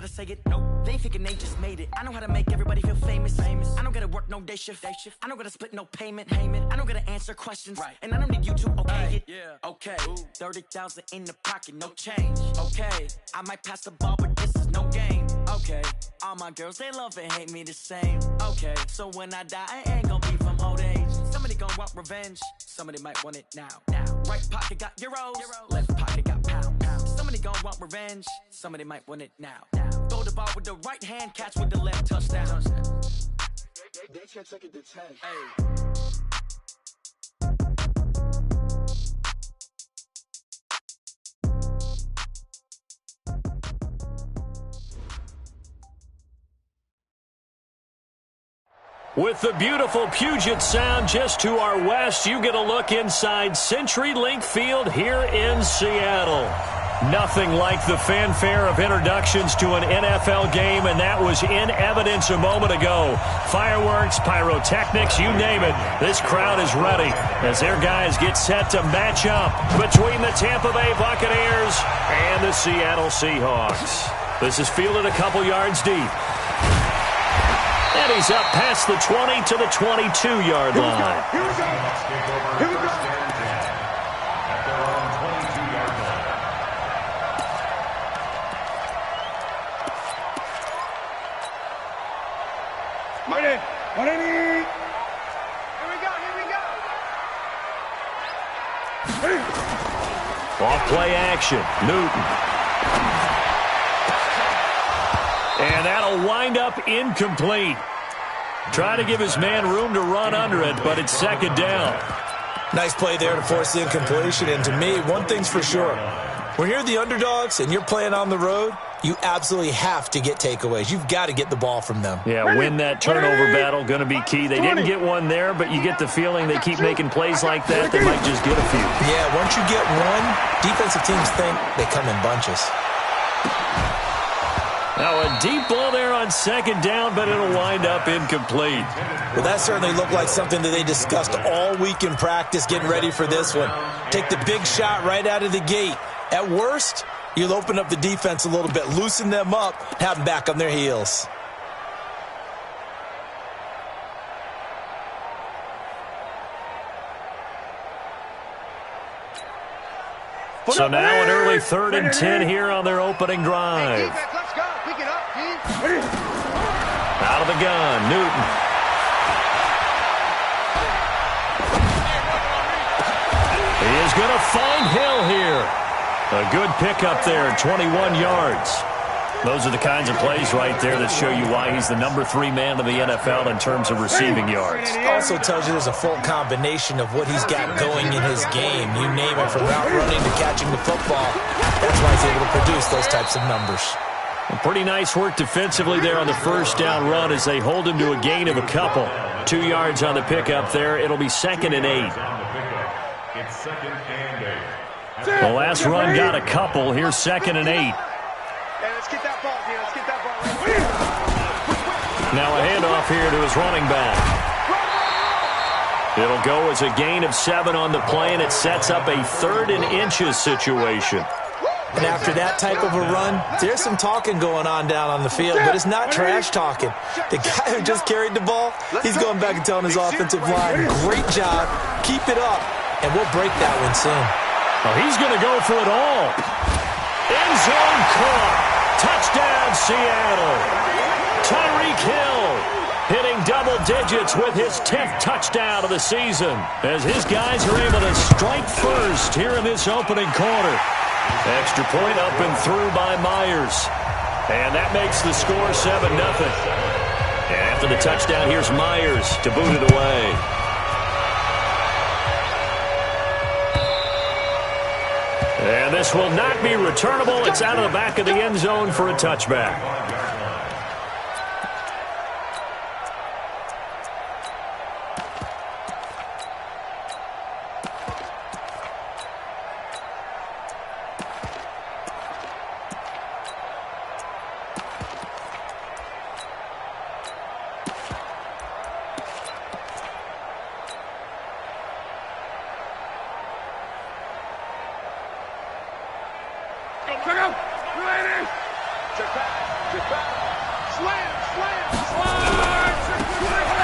gotta say it. Nope. They thinking they just made it. I know how to make everybody feel famous. I don't gotta work no day shift. I don't gotta split no payment. I don't gotta answer questions. Right. And I don't need you to okay it. Yeah. Okay. 30,000 in the pocket, no change. Okay. I might pass the ball, but this is no game. Okay. All my girls, they love and hate me the same. Okay. So when I die, I ain't gonna be from old age. Somebody gonna want revenge. Somebody might want it now. Right pocket got euros. Left pocket got pound. Somebody gonna want revenge. Somebody might want it now. Throw the ball with the right hand, catch with the left, touchdown. They can't take it to 10. Hey. With the beautiful Puget Sound just to our west, you get a look inside CenturyLink Field here in Seattle. Nothing like the fanfare of introductions to an NFL game, and that was in evidence a moment ago. Fireworks, pyrotechnics, you name it. This crowd is ready as their guys get set to match up between the Tampa Bay Buccaneers and the Seattle Seahawks. This is fielded a couple yards deep. And he's up past the 20 to the 22-yard line. Here we go. Here we go. Marty, 180. Here we go. Ready? Off play action. Newton. And that'll wind up incomplete. Try to give his man room to run under it, but it's second down. Nice play there to force the incompletion. And to me, one thing's for sure. When you're the underdogs and you're playing on the road, you absolutely have to get takeaways. You've got to get the ball from them. Yeah, win that turnover battle, going to be key. They didn't get one there, but you get the feeling they keep making plays like that, they might just get a few. Yeah, once you get one, defensive teams think they come in bunches. Now a deep ball there on second down, but it'll wind up incomplete. Well, that certainly looked like something that they discussed all week in practice, getting ready for this one. Take the big shot right out of the gate. At worst, you'll open up the defense a little bit, loosen them up, have them back on their heels. So now an early 3rd and 10 here on their opening drive. Out of the gun, Newton. He is going to find Hill here. A good pickup there, 21 yards. Those are the kinds of plays right there that show you why he's the number 3 man in the NFL in terms of receiving yards. Also tells you there's a full combination of what he's got going in his game. You name it, from route running to catching the football. That's why he's able to produce those types of numbers. Well, pretty nice work defensively there on the first down run as they hold him to a gain of a couple. 2 yards on the pickup there. It'll be 2nd and 8. It's 2nd and 8. The last run got a couple. Here's 2nd and 8. Hey, let's get that ball here. Let's get that ball. Now a handoff here to his running back. It'll go as a gain of 7 on the play, and it sets up a 3rd and inches situation. And after that type of a run, there's some talking going on down on the field, but it's not trash talking. The guy who just carried the ball, he's going back and telling his offensive line, great job, keep it up, and we'll break that one soon. Oh, he's going to go for it all. End zone caught. Touchdown, Seattle. Tyreek Hill hitting double digits with his 10th touchdown of the season as his guys are able to strike first here in this opening quarter. Extra point up and through by Myers. And that makes the score 7-0. And after the touchdown, here's Myers to boot it away. And this will not be returnable. It's out of the back of the end zone for a touchback.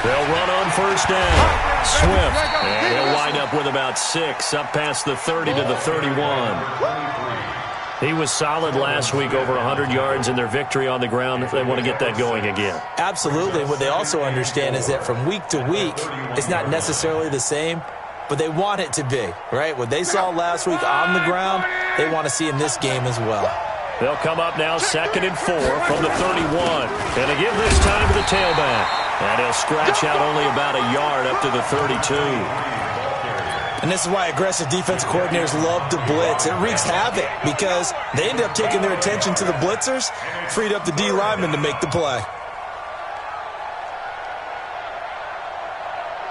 They'll run on first down. Swift, and he'll wind up with about 6, up past the 30 to the 31. He was solid last week, over 100 yards in their victory on the ground. They want to get that going again. Absolutely. What they also understand is that from week to week, it's not necessarily the same, but they want it to be, right? What they saw last week on the ground, they want to see in this game as well. They'll come up now 2nd and 4 from the 31. And they give this time to the tailback. And he'll scratch out only about a yard up to the 32. And this is why aggressive defense coordinators love to blitz. It wreaks havoc because they end up taking their attention to the blitzers, freed up the D lineman to make the play.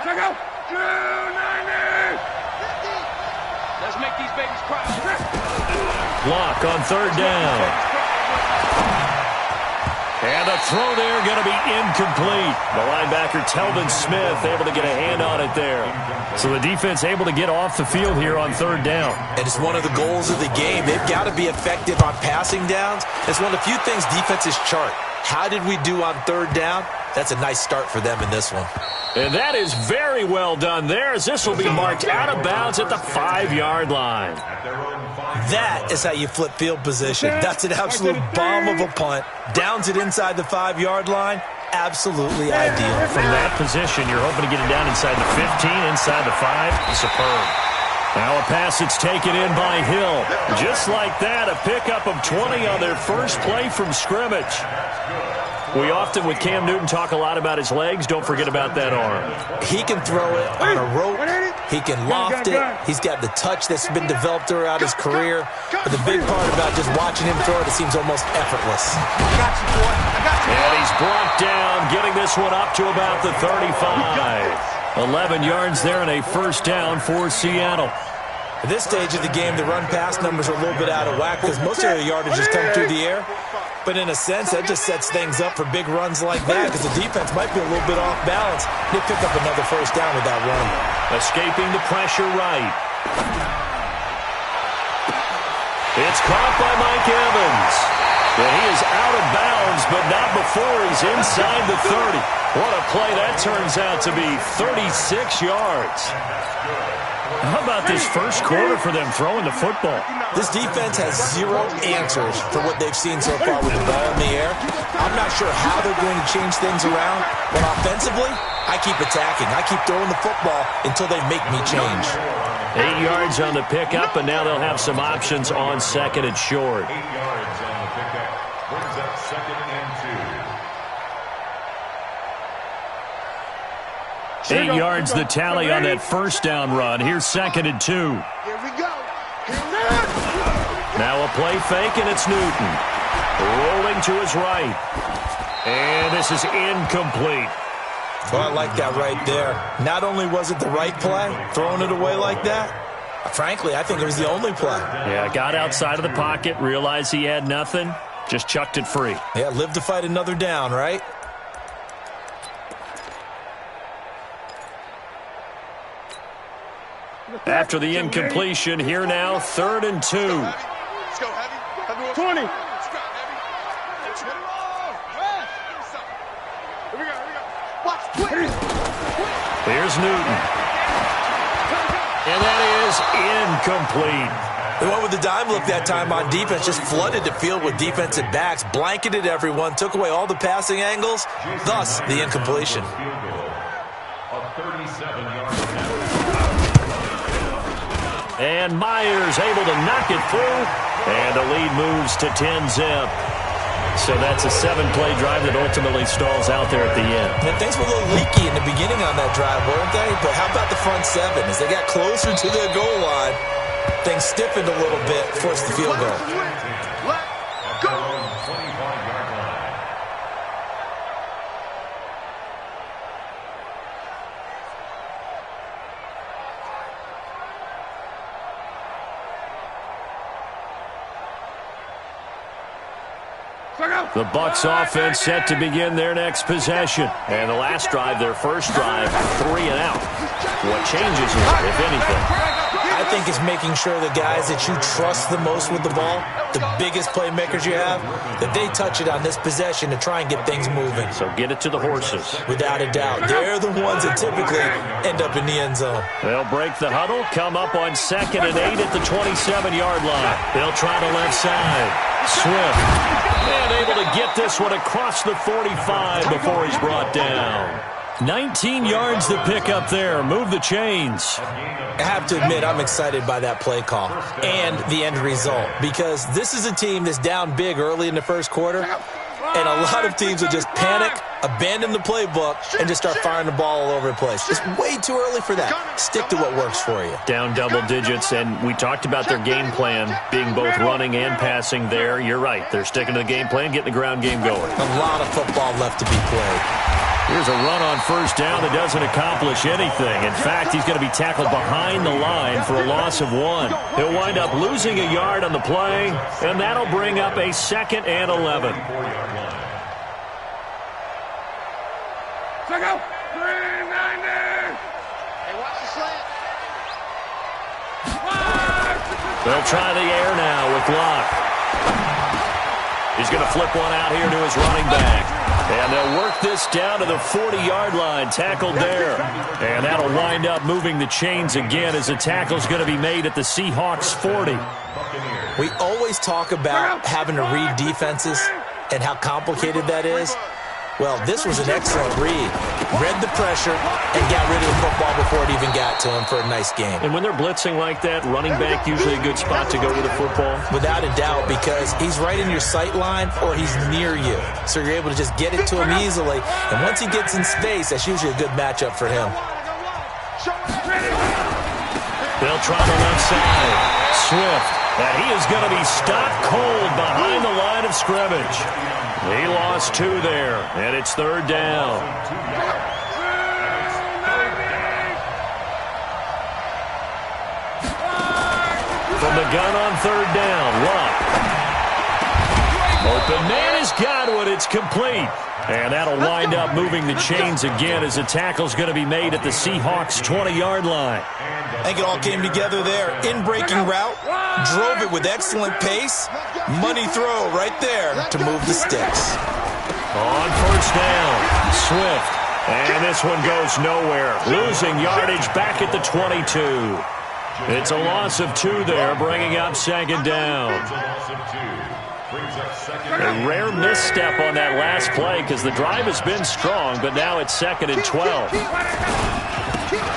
Check out. 290. Let's make these babies cry. Block on 3rd down. And the throw there going to be incomplete. The linebacker, Telvin Smith, able to get a hand on it there. So the defense able to get off the field here on 3rd down. And it's one of the goals of the game. They've got to be effective on passing downs. It's one of the few things defenses chart. How did we do on 3rd down? That's a nice start for them in this one. And that is very well done there, as this will be marked out of bounds at the 5-yard line. That is how you flip field position. That's an absolute bomb of a punt. Downs it inside the 5-yard line. Absolutely ideal. From that position, you're hoping to get it down inside the 15, inside the 5. Superb. Now a pass that's taken in by Hill. Just like that, a pickup of 20 on their first play from scrimmage. We often, with Cam Newton, talk a lot about his legs. Don't forget about that arm. He can throw it on a rope. He can loft it. He's got the touch that's been developed throughout his career. But the big part about just watching him throw it, it seems almost effortless. I got you, boy. I got you. And he's brought down, getting this one up to about the 35. 11 yards there and a first down for Seattle. At this stage of the game, the run-pass numbers are a little bit out of whack because most of their yardage has come through the air. But in a sense, that just sets things up for big runs like that because the defense might be a little bit off balance. They pick up another first down with that run. Escaping the pressure right. It's caught by Mike Evans. And he is out of bounds, but not before he's inside the 30. What a play that turns out to be, 36 yards. How about this first quarter for them throwing the football? This defense has zero answers for what they've seen so far with the ball in the air. I'm not sure how they're going to change things around, but offensively, I keep attacking. I keep throwing the football until they make me change. 8 yards on the pickup, and now they'll have some options on 2nd and short. 8 yards on the pickup. Brings up 2nd and 2. 8 yards the tally on that first down run. Here's 2nd and 2. Here we go. Now a play fake, and it's Newton. Rolling to his right. And this is incomplete. Well, I like that right there. Not only was it the right play, throwing it away like that, frankly, I think it was the only play. Yeah, got outside of the pocket, realized he had nothing, just chucked it free. Yeah, live to fight another down, right? After the incompletion, here now, 3rd and 2. Let's go, heavy. 20. Here we go. Watch, quick. Here's Newton. And that is incomplete. They went with the dime look that time on defense, just flooded the field with defensive backs, blanketed everyone, took away all the passing angles, thus the incompletion. A 37-yard And Myers able to knock it through, and the lead moves to 10-zip. So that's a 7-play drive that ultimately stalls out there at the end. And things were a little leaky in the beginning on that drive, weren't they? But how about the front 7? As they got closer to their goal line, things stiffened a little bit, forced the field goal. at their own 25-yard line. The Bucs offense set to begin their next possession. And the last drive, their first drive, 3 and out. What changes here, if anything? I think it's making sure the guys that you trust the most with the ball, the biggest playmakers you have, that they touch it on this possession to try and get things moving. So get it to the horses. Without a doubt. They're the ones that typically end up in the end zone. They'll break the huddle, come up on 2nd and 8 at the 27-yard line. They'll try the left side. Swift. And able to get this one across the 45 before he's brought down. 19 yards to pick up there. Move the chains. I have to admit, I'm excited by that play call and the end result, because this is a team that's down big early in the first quarter, and a lot of teams will just panic, abandon the playbook, and just start firing the ball all over the place. It's way too early for that. Stick to what works for you. Down double digits, and we talked about their game plan being both running and passing there. You're right. They're sticking to the game plan, getting the ground game going. A lot of football left to be played. Here's a run on first down that doesn't accomplish anything. In fact, he's going to be tackled behind the line for a loss of 1. He'll wind up losing a yard on the play, and that'll bring up a 2nd and 11. Check out. 390. Hey, watch the slant. They'll try the air now with Locke. He's going to flip one out here to his running back. And they'll work this down to the 40-yard line, tackled there. And that'll wind up moving the chains again as the tackle's going to be made at the Seahawks 40. We always talk about having to read defenses and how complicated that is. Well, this was an excellent read. Read the pressure and got rid of the football before it even got to him for a nice game. And when they're blitzing like that, running back usually a good spot to go with the football? Without a doubt, because he's right in your sight line or he's near you. So you're able to just get it to him easily. And once he gets in space, that's usually a good matchup for him. They'll try the left side. Swift. And he is going to be stopped cold behind the line of scrimmage. He lost 2 there, and it's 3rd down. From the gun on 3rd down, Locke. Open man has got it. It's complete. And that'll wind up moving the chains again as the tackle's going to be made at the Seahawks 20-yard line. I think it all came together there. In-breaking route, drove it with excellent pace. Money throw right there to move the sticks. On first down, Swift. And this one goes nowhere. Losing yardage back at the 22. It's a loss of 2 there, bringing up 2nd down. A rare misstep on that last play because the drive has been strong, but now it's 2nd and 12.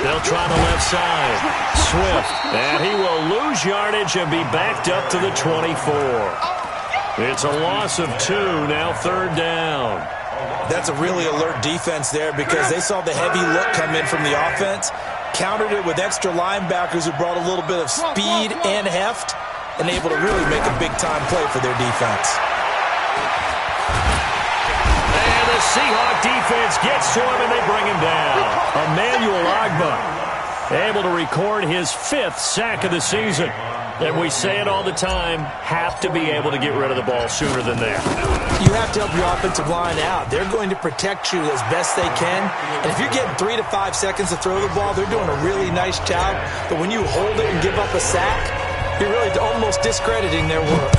They'll try the left side. Swift, and he will lose yardage and be backed up to the 24. It's a loss of 2, now 3rd down. That's a really alert defense there because they saw the heavy look come in from the offense, countered it with extra linebackers who brought a little bit of speed and heft, and able to really make a big-time play for their defense. And the Seahawk defense gets to him, and they bring him down. Emmanuel Ogbah able to record his 5th sack of the season. And we say it all the time, have to be able to get rid of the ball sooner than that. You have to help your offensive line out. They're going to protect you as best they can. And if you're getting 3 to 5 seconds to throw the ball, they're doing a really nice job. But when you hold it and give up a sack, you're really almost discrediting their work.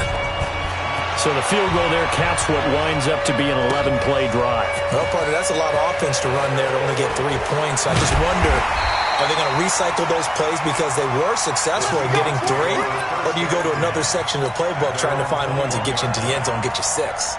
So the field goal there caps what winds up to be an 11-play drive. Well, partner, that's a lot of offense to run there to only get 3 points. I just wonder, are they going to recycle those plays because they were successful in getting 3? Or do you go to another section of the playbook trying to find ones that get you into the end zone and get you 6?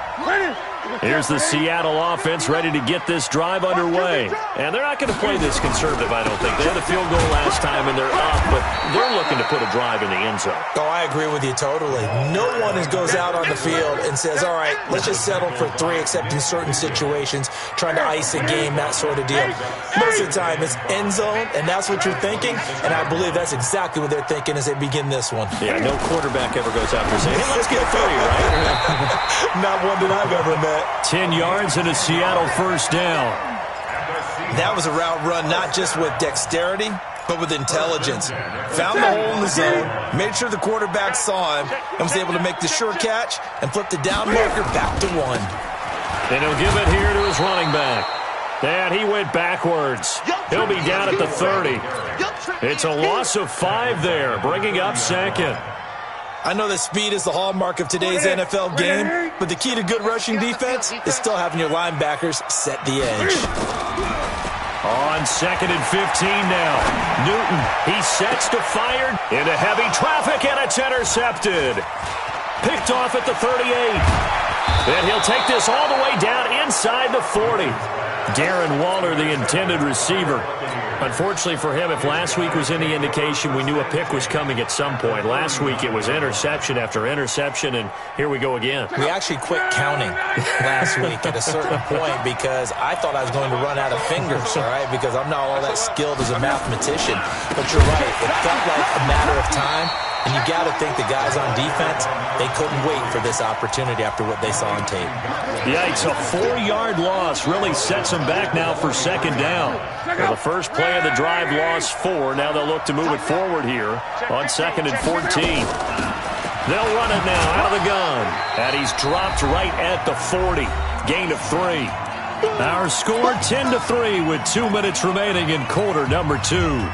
Here's the Seattle offense ready to get this drive underway. And they're not going to play this conservative, I don't think. They had the field goal last time, and they're up, but they're looking to put a drive in the end zone. Oh, I agree with you totally. No one goes out on the field and says, all right, let's just settle for 3, except in certain situations, trying to ice a game, that sort of deal. Most of the time, it's end zone, and that's what you're thinking, and I believe that's exactly what they're thinking as they begin this one. Yeah, no quarterback ever goes out there saying, hey, let's get 30, right? Not one that I've ever met. 10 yards and a Seattle first down. That was a route run not just with dexterity, but with intelligence. Found the hole in the zone, made sure the quarterback saw him, and was able to make the sure catch and flip the down marker back to 1. And he'll give it here to his running back. And he went backwards. He'll be down at the 30. It's a loss of 5 there, bringing up second. I know that speed is the hallmark of today's NFL game, but the key to good rushing defense is still having your linebackers set the edge. On 2nd and 15 now. Newton, he sets to fire into heavy traffic, and it's intercepted. Picked off at the 38. And he'll take this all the way down inside the 40. Darren Waller, the intended receiver. Unfortunately for him, if last week was any indication, we knew a pick was coming at some point. Last week it was interception after interception, and here we go again. We actually quit counting last week at a certain point because I thought I was going to run out of fingers, all right, because I'm not all that skilled as a mathematician. But you're right. It felt like a matter of time, and you got to think the guys on defense, they couldn't wait for this opportunity after what they saw on tape. Yikes, a 4-yard loss really sets them back now for second down. Well, the first play of the drive lost 4. Now they'll look to move it forward here on 2nd and 14. They'll run it now out of the gun. And he's dropped right at the 40. Gain of 3. Our score 10-3 with 2 minutes remaining in quarter number 2.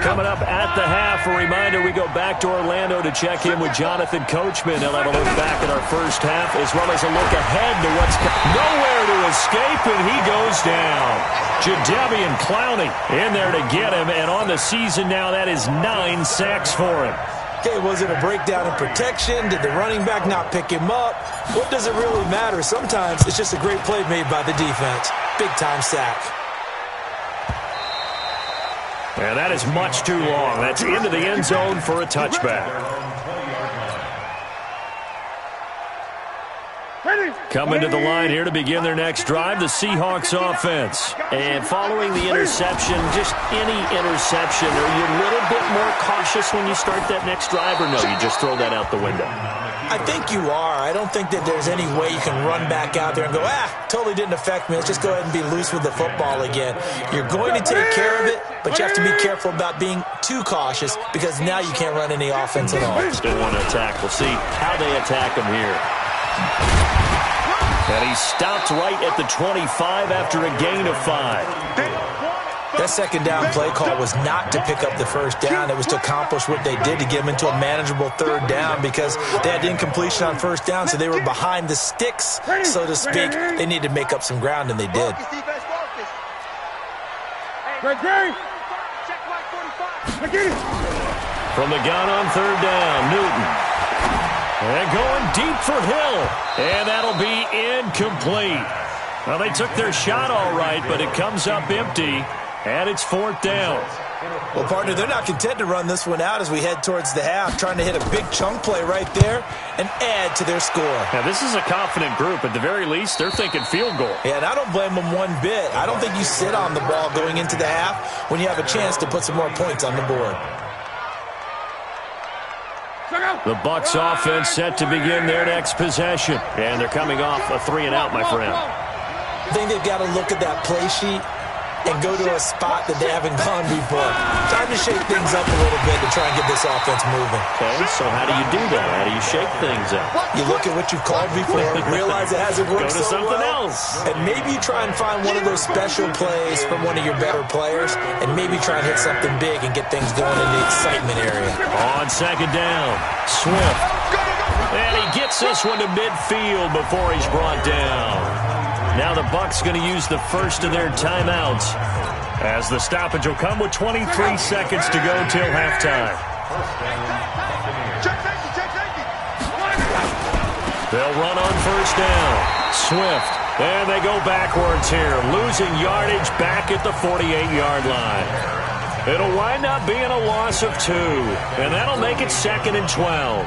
Coming up at the half, a reminder, we go back to Orlando to check in with Jonathan Coachman. He'll have a look back at our first half as well as a look ahead to what's nowhere to escape, and he goes down. Jadeveon Clowney in there to get him, and on the season now, that is 9 sacks for him. Okay, was it a breakdown in protection? Did the running back not pick him up? What does it really matter? Sometimes it's just a great play made by the defense. Big-time sack. And that is much too long. That's into the end zone for a touchback. Coming to the line here to begin their next drive, the Seahawks offense. And following the interception, just any interception, are you a little bit more cautious when you start that next drive, or no, you just throw that out the window? I think you are. I don't think that there's any way you can run back out there and go, totally didn't affect me. Let's just go ahead and be loose with the football again. You're going to take care of it, but you have to be careful about being too cautious because now you can't run any offense at all. Still want to attack. We'll see how they attack him here. And he stopped right at the 25 after a gain of 5. That second down play call was not to pick up the first down. It was to accomplish what they did to get them into a manageable third down because they had incompletion on first down, so they were behind the sticks, so to speak. They needed to make up some ground, and they did. From the gun on third down, Newton. And going deep for Hill. And that'll be incomplete. Well, they took their shot all right, but it comes up empty. And it's 4th down. Well, partner, they're not content to run this one out as we head towards the half, trying to hit a big chunk play right there and add to their score. Now, this is a confident group. At the very least, they're thinking field goal. Yeah, and I don't blame them one bit. I don't think you sit on the ball going into the half when you have a chance to put some more points on the board. The Bucs offense set to begin their next possession. And they're coming off a 3-and-out, my friend. I think they've got to look at that play sheet and go to a spot that they haven't gone before. Time to shake things up a little bit to try and get this offense moving. Okay, so how do you do that? How do you shake things up? You look at what you've called before, realize it hasn't worked so well. Go to something else. And maybe you try and find one of those special plays from one of your better players, and maybe try and hit something big and get things going in the excitement area. On second down, Swift. And he gets this one to midfield before he's brought down. Now the Bucs going to use the first of their timeouts as the stoppage will come with 23 seconds to go till halftime. They'll run on first down. Swift. And they go backwards here, losing yardage back at the 48-yard line. It'll wind up being a loss of 2, and that'll make it 2nd and 12.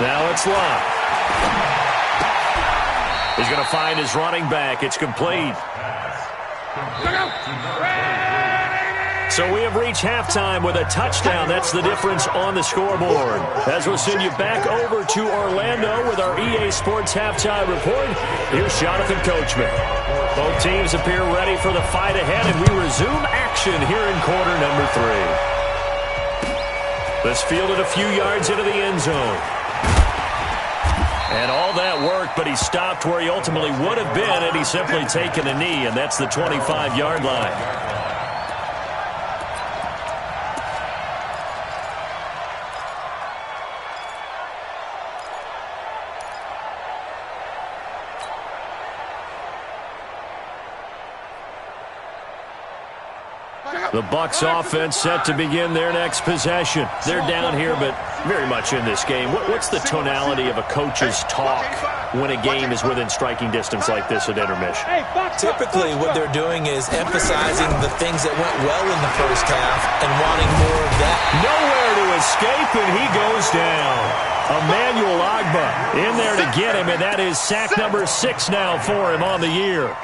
Now it's Locke. He's going to find his running back. It's complete. So we have reached halftime with a touchdown. That's the difference on the scoreboard. As we'll send you back over to Orlando with our EA Sports Halftime Report, here's Jonathan Coachman. Both teams appear ready for the fight ahead, and we resume action here in quarter number 3. This fielded a few yards into the end zone. And all that worked, but he stopped where he ultimately would have been had he simply taken a knee, and that's the 25-yard line. The Bucs offense set to begin their next possession. They're down here, but very much in this game. What's the tonality of a coach's talk when a game is within striking distance like this at intermission? Typically, what they're doing is emphasizing the things that went well in the first half and wanting more of that. Nowhere to escape, and he goes down. Emmanuel Ogbah in there to get him, and that is sack number 6 now for him on the year.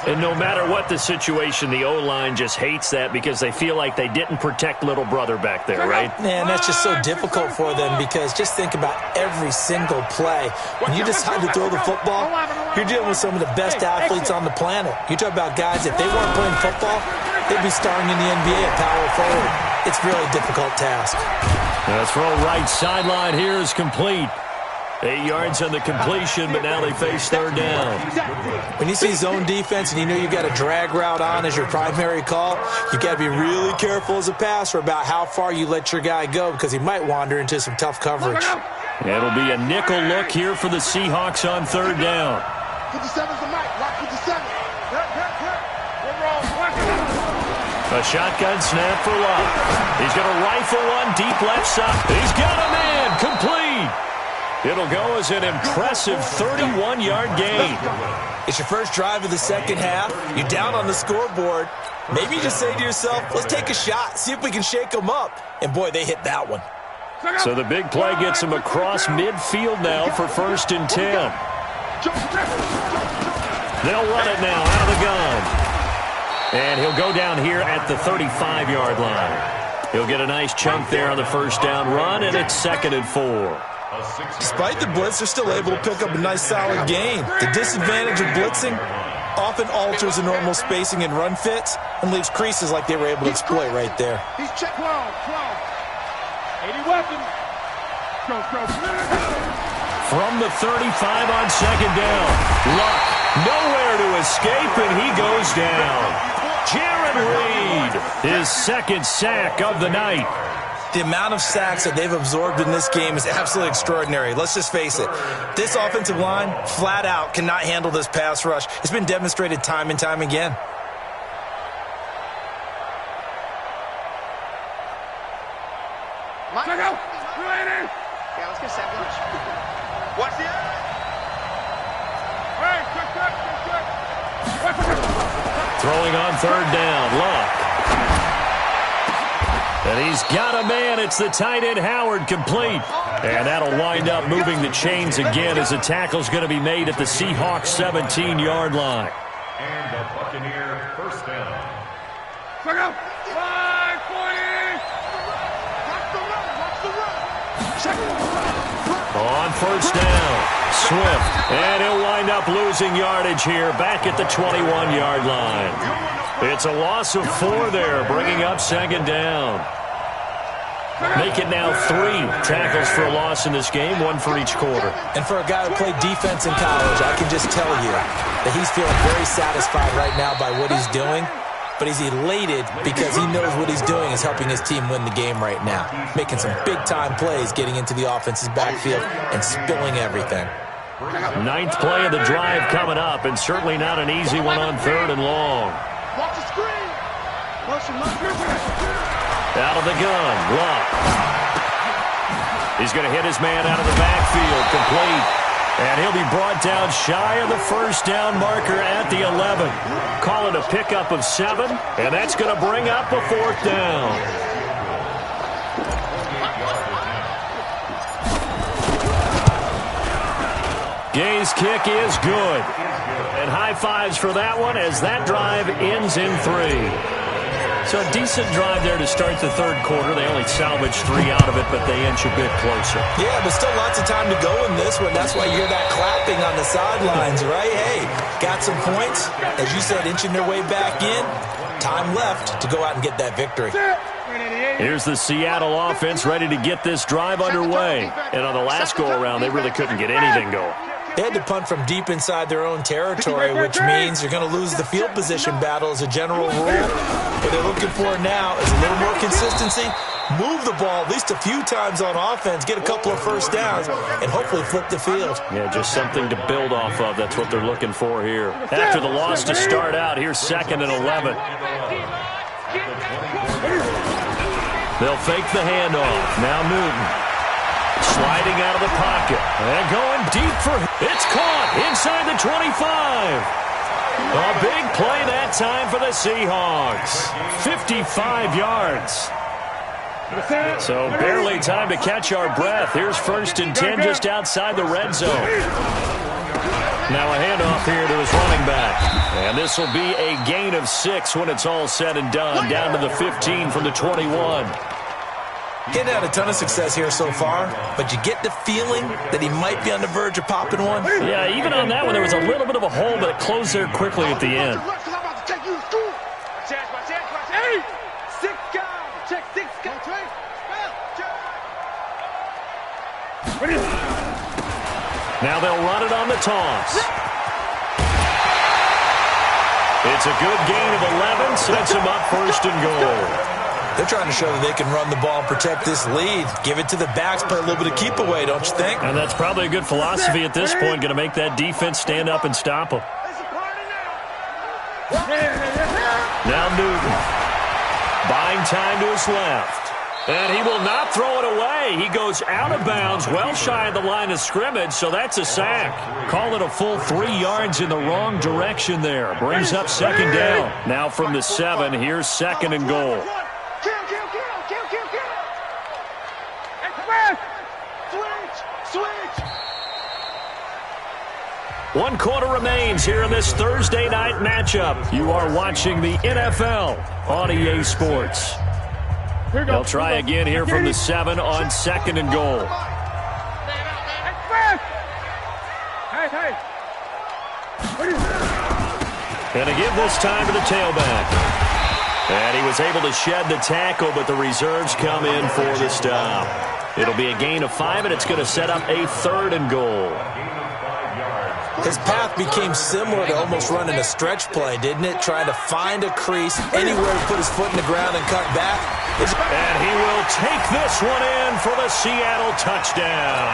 And no matter what the situation, the O-line just hates that because they feel like they didn't protect little brother back there, right? Man, that's just so difficult for them because just think about every single play. When you decide to throw the football, you're dealing with some of the best athletes on the planet. You talk about guys, if they weren't playing football, they'd be starring in the NBA at power forward. It's a really difficult task. The throw right sideline here is complete. 8 yards on the completion, but now they face third down. When you see zone defense and you know you've got a drag route on as your primary call, you've got to be really careful as a passer about how far you let your guy go because he might wander into some tough coverage. It'll be a nickel look here for the Seahawks on third down. 57's the mic. Rock 57. A shotgun snap for Love. He's going to rifle one deep left side. He's got a man complete. It'll go as an impressive 31-yard gain. It's your first drive of the second half. You're down on the scoreboard. Maybe you just say to yourself, let's take a shot, see if we can shake them up. And, boy, they hit that one. So the big play gets him across midfield now for 1st and 10. They'll run it now out of the gun. And he'll go down here at the 35-yard line. He'll get a nice chunk there on the first down run, and it's 2nd and 4. Despite the blitz, they're still able to pick up a nice solid gain. The disadvantage of blitzing often alters the normal spacing and run fits and leaves creases like they were able to exploit right there. He's check 12. 80 weapons. From the 35 on 2nd down. Luck, nowhere to escape, and he goes down. Jaron Reed, his 2nd sack of the night. The amount of sacks that they've absorbed in this game is absolutely extraordinary. Let's just face it. This offensive line, flat out, cannot handle this pass rush. It's been demonstrated time and time again. Check out. Yeah, let's get set. Watch the end. Hey, check. Throwing on 3rd down, Luck. And he's got a man. It's the tight end, Howard, complete. And that'll wind up moving the chains again as the tackle's going to be made at the Seahawks 17-yard line. And the Buccaneer 1st down. Check out. 540. Watch the run. Check. On 1st down, Swift. And he'll wind up losing yardage here back at the 21-yard line. It's a loss of 4 there, bringing up 2nd down. Make it now 3 tackles for a loss in this game, 1 for each quarter. And for a guy who played defense in college, I can just tell you that he's feeling very satisfied right now by what he's doing. But he's elated because he knows what he's doing is helping his team win the game right now. Making some big-time plays, getting into the offense's backfield and spilling everything. 9th play of the drive coming up, and certainly not an easy one on 3rd and long. Watch the screen. Out of the gun, Luck. He's going to hit his man out of the backfield, complete. And he'll be brought down shy of the 1st down marker at the 11. Call it a pickup of 7, and that's going to bring up a 4th down. Gay's kick is good. And high fives for that one as that drive ends in 3. So a decent drive there to start the third quarter. They only salvaged 3 out of it, but they inch a bit closer. Yeah, but still lots of time to go in this one. That's why you hear that clapping on the sidelines, right? Hey, got some points. As you said, inching their way back in. Time left to go out and get that victory. Here's the Seattle offense ready to get this drive underway. And on the last go-around, they really couldn't get anything going. They had to punt from deep inside their own territory, which means you're going to lose the field position battle as a general rule. What they're looking for now is a little more consistency, move the ball at least a few times on offense, get a couple of first downs, and hopefully flip the field. Yeah, just something to build off of. That's what they're looking for here. After the loss to start out, here's 2nd and 11. They'll fake the handoff. Now Newton. Sliding out of the pocket. And going deep for... It's caught inside the 25. A big play that time for the Seahawks. 55 yards. So barely time to catch our breath. Here's 1st and 10 just outside the red zone. Now a handoff here to his running back. And this will be a gain of 6 when it's all said and done. Down to the 15 from the 21. Getting had a ton of success here so far, but you get the feeling that he might be on the verge of popping one. Yeah, even on that one, there was a little bit of a hole, but it closed there quickly at the end. Now they'll run it on the toss. It's a good gain of 11, sets him up 1st and goal. They're trying to show that they can run the ball and protect this lead. Give it to the backs, play a little bit of keep away, don't you think? And that's probably a good philosophy at this point, going to make that defense stand up and stop them. Now Newton. Buying time to his left. And he will not throw it away. He goes out of bounds, well shy of the line of scrimmage, so that's a sack. Call it a full 3 yards in the wrong direction there. Brings up 2nd down. Now from the 7, here's 2nd and goal. One quarter remains here in this Thursday night matchup. You are watching the NFL on EA Sports. They'll try again here from the 7 on 2nd and goal. And a give this time to the tailback. And he was able to shed the tackle, but the reserves come in for the stop. It'll be a gain of 5, and it's going to set up a 3rd and goal. His path became similar to almost running a stretch play, didn't it? Trying to find a crease, anywhere to put his foot in the ground and cut back. And he will take this one in for the Seattle touchdown.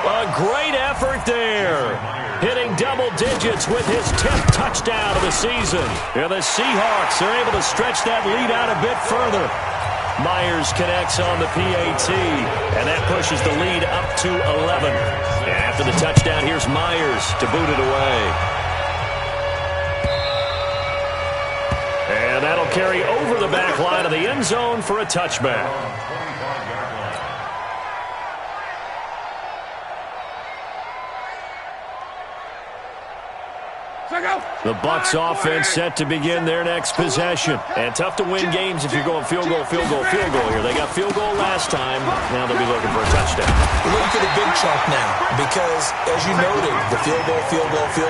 A great effort there. Hitting double digits with his 10th touchdown of the season. And the Seahawks are able to stretch that lead out a bit further. Myers connects on the PAT, and that pushes the lead up to 11. And after the touchdown, here's Myers to boot it away. And that'll carry over the back line of the end zone for a touchback. The Bucs offense set to begin their next possession. And tough to win games if you're going field goal, field goal, field goal here. They got field goal last time. Now they'll be looking for a touchdown. We're looking for the big chunk now because, as you noted, the field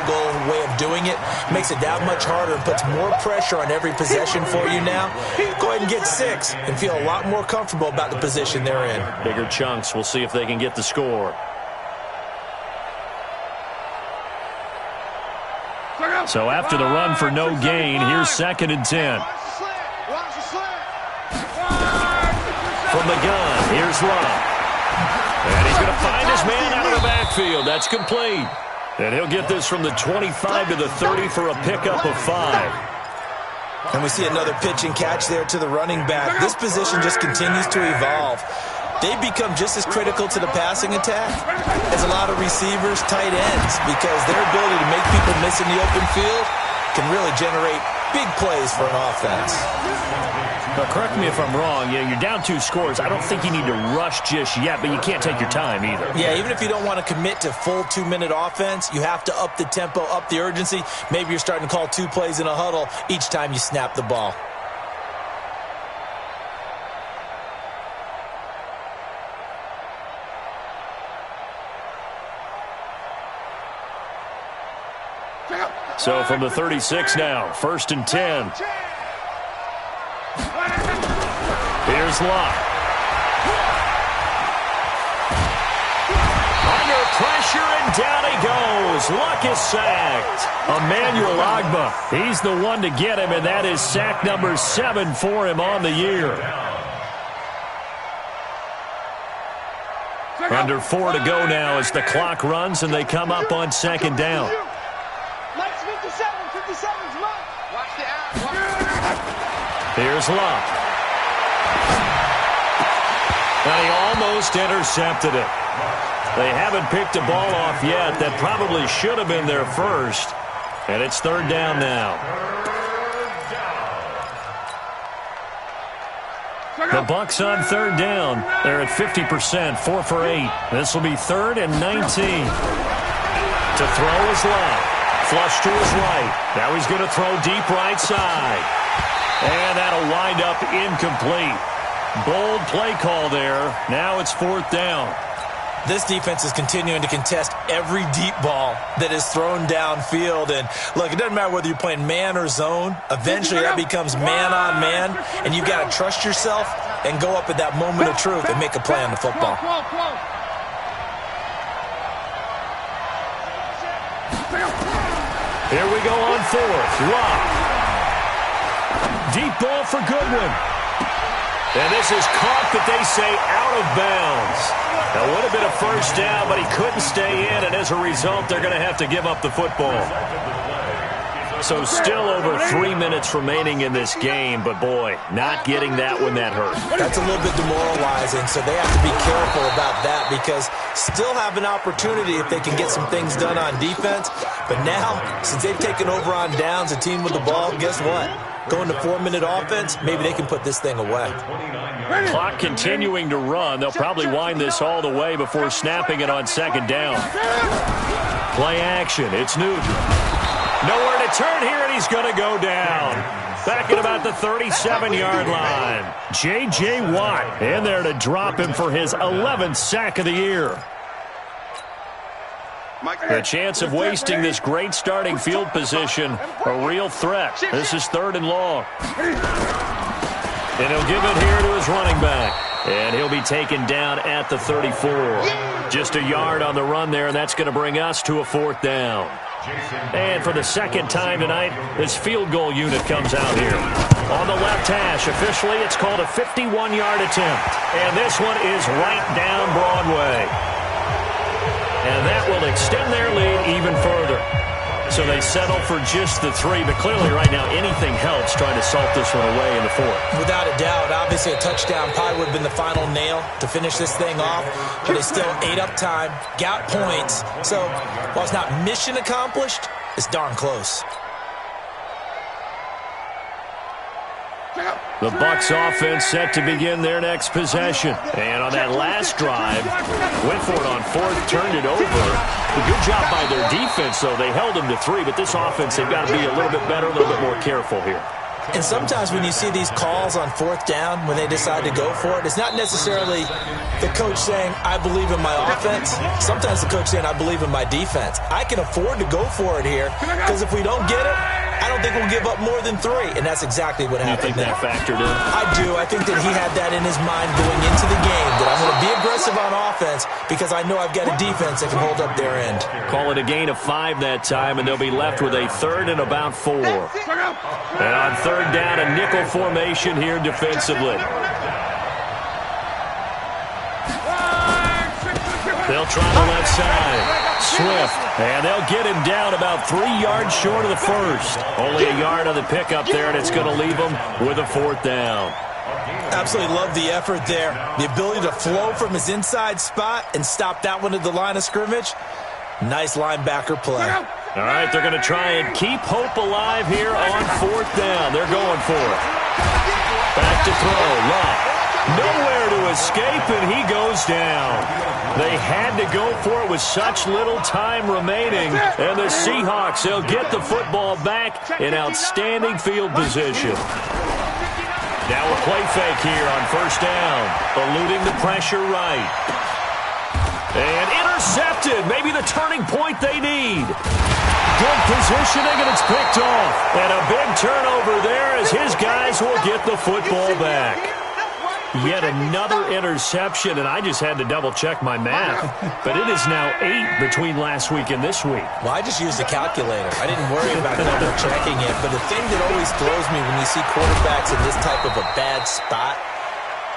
goal way of doing it makes it that much harder and puts more pressure on every possession for you now. Go ahead and get 6 and feel a lot more comfortable about the position they're in. Bigger chunks. We'll see if they can get the score. So after the run for no gain, here's 2nd and 10. From the gun, here's Love. And he's going to find his man out of the backfield. That's complete. And he'll get this from the 25 to the 30 for a pickup of 5. And we see another pitch and catch there to the running back. This position just continues to evolve. They become just as critical to the passing attack as a lot of receivers, tight ends, because their ability to make people miss in the open field can really generate big plays for an offense. Now, correct me if I'm wrong. You're down 2 scores. I don't think you need to rush just yet, but you can't take your time either. Yeah, even if you don't want to commit to full 2-minute offense, you have to up the tempo, up the urgency. Maybe you're starting to call 2 plays in a huddle each time you snap the ball. So from the 36 now, 1st and 10. Here's Locke. Under pressure, and down he goes. Luck is sacked. Emmanuel Agba, he's the one to get him, and that is sack number 7 for him on the year. Under 4 to go now as the clock runs, and they come up on 2nd down. Here's Locke. And he almost intercepted it. They haven't picked a ball off yet. That probably should have been their first. And it's 3rd down now. The Bucs on 3rd down. They're at 50%, 4 for 8. This will be 3rd and 19. To throw is Locke. Flush to his right. Now he's going to throw deep right side. And that'll wind up incomplete. Bold play call there. Now it's 4th down. This defense is continuing to contest every deep ball that is thrown downfield. And, look, it doesn't matter whether you're playing man or zone. Eventually, that becomes man-on-man, and you've got to trust yourself and go up at that moment of truth and make a play on the football. Here we go on 4th. Locke. Deep ball for Goodwin. And this is caught, that they say, out of bounds. That would have been a 1st down, but he couldn't stay in, and as a result, they're going to have to give up the football. So still over 3 minutes remaining in this game, but boy, not getting that one that hurt. That's a little bit demoralizing, so they have to be careful about that because still have an opportunity if they can get some things done on defense. But now, since they've taken over on downs, a team with the ball, guess what? Going to 4-minute offense, maybe they can put this thing away. Clock continuing to run. They'll probably wind this all the way before snapping it on 2nd down. Play action. It's Newton. Nowhere to turn here, and he's going to go down. Back at about the 37-yard line. J.J. Watt in there to drop him for his 11th sack of the year. The chance of wasting this great starting field position, a real threat. This is 3rd and long. And he'll give it here to his running back. And he'll be taken down at the 34. Just a yard on the run there, and that's going to bring us to a 4th down. And for the 2nd time tonight, this field goal unit comes out here. On the left hash, officially it's called a 51-yard attempt. And this one is right down Broadway. And that will extend their lead even further. So they settle for just the 3, but clearly right now anything helps trying to salt this one away in the 4th. Without a doubt, obviously a touchdown probably would have been the final nail to finish this thing off, but they still ate up time, got points. So while it's not mission accomplished, it's darn close. The Bucs offense set to begin their next possession. And on that last drive, went for it on 4th, turned it over. A good job by their defense, though. They held them to 3, but this offense, they've got to be a little bit better, a little bit more careful here. And sometimes when you see these calls on 4th down, when they decide to go for it, it's not necessarily the coach saying, I believe in my offense. Sometimes the coach saying, I believe in my defense. I can afford to go for it here, because if we don't get it, I don't think we'll give up more than 3, and that's exactly what happened. You think that factored in? I do. I think that he had that in his mind going into the game, that I'm going to be aggressive on offense because I know I've got a defense that can hold up their end. Call it a gain of 5 that time, and they'll be left with a 3rd and about 4. And on 3rd down, a nickel formation here defensively. They'll try the left side. Swift, and they'll get him down about 3 yards short of the 1st. Only a yard on the pickup there, and it's going to leave him with a 4th down. Absolutely love the effort there. The ability to flow from his inside spot and stop that one at the line of scrimmage. Nice linebacker play. All right, they're going to try and keep hope alive here on 4th down. They're going for it. Back to throw. Locke. Nowhere to escape, and he goes down. They had to go for it with such little time remaining. And the Seahawks, they'll get the football back in outstanding field position. Now a play fake here on 1st down. Eluding the pressure right. And intercepted. Maybe the turning point they need. Good positioning, and it's picked off. And a big turnover there as his guys will get the football back. Yet another interception, and I just had to double-check my math. But it is now 8 between last week and this week. Well, I just used a calculator. I didn't worry about double-checking it. But the thing that always throws me when you see quarterbacks in this type of a bad spot,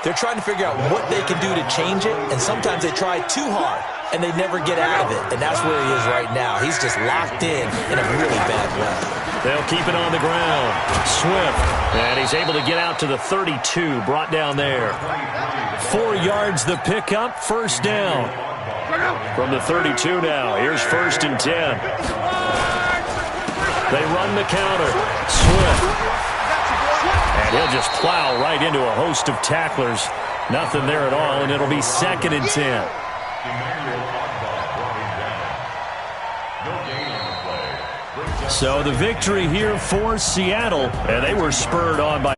they're trying to figure out what they can do to change it, and sometimes they try too hard, and they never get out of it. And that's where he is right now. He's just locked in a really bad way. They'll keep it on the ground. Swift, and he's able to get out to the 32, brought down there. 4 yards the pickup, first down. From the 32 now, here's 1st and 10. They run the counter. Swift. And he'll just plow right into a host of tacklers. Nothing there at all, and it'll be 2nd and 10. So the victory here for Seattle, and they were spurred on by